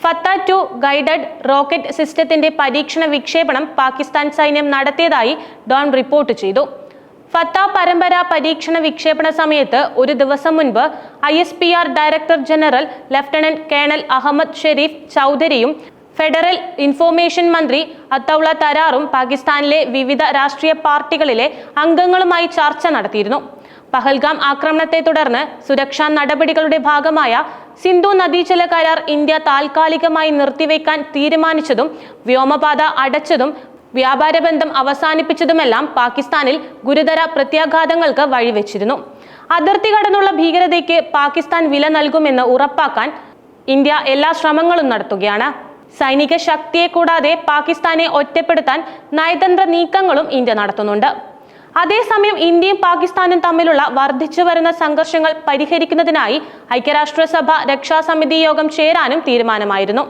ഫത്ത-2 guided rocket സിസ്റ്റത്തിന്റെ പരീക്ഷണ വിക്ഷേപണം പാകിസ്ഥാൻ സൈന്യം നടത്തിയതായി ഡോൺ റിപ്പോർട്ട് ചെയ്തു. ഫത്ത പരമ്പര പരീക്ഷണ വിക്ഷേപണ സമയത്ത് ഒരു ദിവസം മുൻപ് ISPR director general lieutenant colonel Ahmed Sharif ചൗധരിയും ഫെഡറൽ ഇൻഫോർമേഷൻ മന്ത്രി അത്തൗള തരാറും പാകിസ്ഥാനിലെ വിവിധ രാഷ്ട്രീയ പാർട്ടികളിലെ അംഗങ്ങളുമായി ചർച്ച നടത്തിയിരുന്നു. പഹൽഗാം ആക്രമണത്തെ തുടർന്ന് സുരക്ഷാ നടപടികളുടെ ഭാഗമായ സിന്ധു നദീജല കരാർ ഇന്ത്യ താൽക്കാലികമായി നിർത്തിവെക്കാൻ തീരുമാനിച്ചതും വ്യോമപാത അടച്ചതും വ്യാപാര ബന്ധം അവസാനിപ്പിച്ചതുമെല്ലാം പാകിസ്ഥാനിൽ ഗുരുതര പ്രത്യാഘാതങ്ങൾക്ക് വഴിവെച്ചിരുന്നു. അതിർത്തി കടന്നുള്ള ഭീകരതയ്ക്ക് പാകിസ്ഥാൻ വില നൽകുമെന്ന് ഉറപ്പാക്കാൻ ഇന്ത്യ എല്ലാ ശ്രമങ്ങളും നടത്തുകയാണ്. സൈനിക ശക്തിയെ കൂടാതെ പാകിസ്ഥാനെ ഒറ്റപ്പെടുത്താൻ നയതന്ത്ര നീക്കങ്ങളും ഇന്ത്യ നടത്തുന്നുണ്ട്. അതേസമയം ഇന്ത്യയും പാകിസ്ഥാനും തമ്മിലുള്ള വർദ്ധിച്ചു വരുന്ന സംഘർഷങ്ങൾ പരിഹരിക്കുന്നതിനായി ഐക്യരാഷ്ട്രസഭ രക്ഷാസമിതി യോഗം ചേരാനും തീരുമാനമായിരുന്നു.